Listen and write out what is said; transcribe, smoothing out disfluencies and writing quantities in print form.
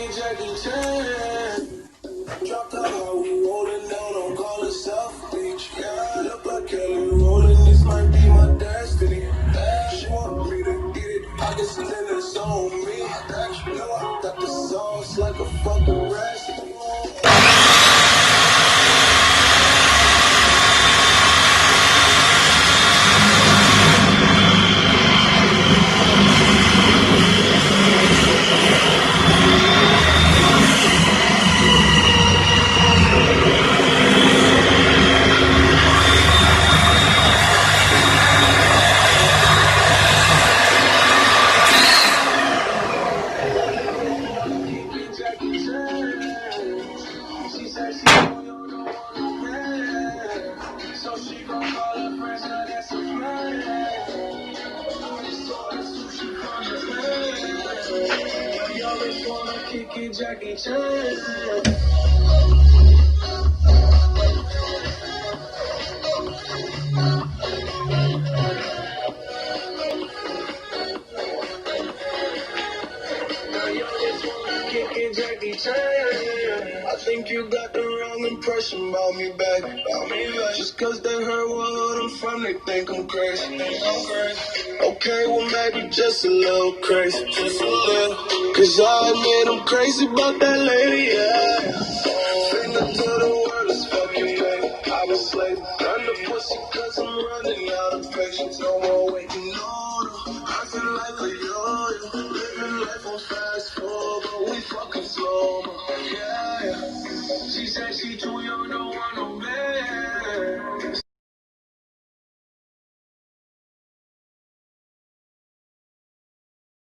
kicking Jackie Chan. Dropped out how we rolling down on call it South Beach. Yeah, I look like Kelly rolling, this might be my destiny. She want me to eat it, I guess then it's on me. You know I got the sauce like a fucking recipe. She said she don't know man, so she gon' call her friends, now that's a plan. I just saw the sushi from the plan. Y'all just wanna kick it, Jackie Chan. Kicking Jackie Chan. I think you got the wrong impression about me back. Just cause they heard what hood I'm from, they think I'm crazy. Okay, well maybe just a little crazy. Just a little. Cause I admit I'm crazy about that lady, yeah. Finger to the world is fucking baby. I was slave. Run the pussy cause I'm running out of patience. No more waiting on her. I feel like a yo-yo. Living life on fast forward, but we fucking slow, yeah. She said she too young, don't want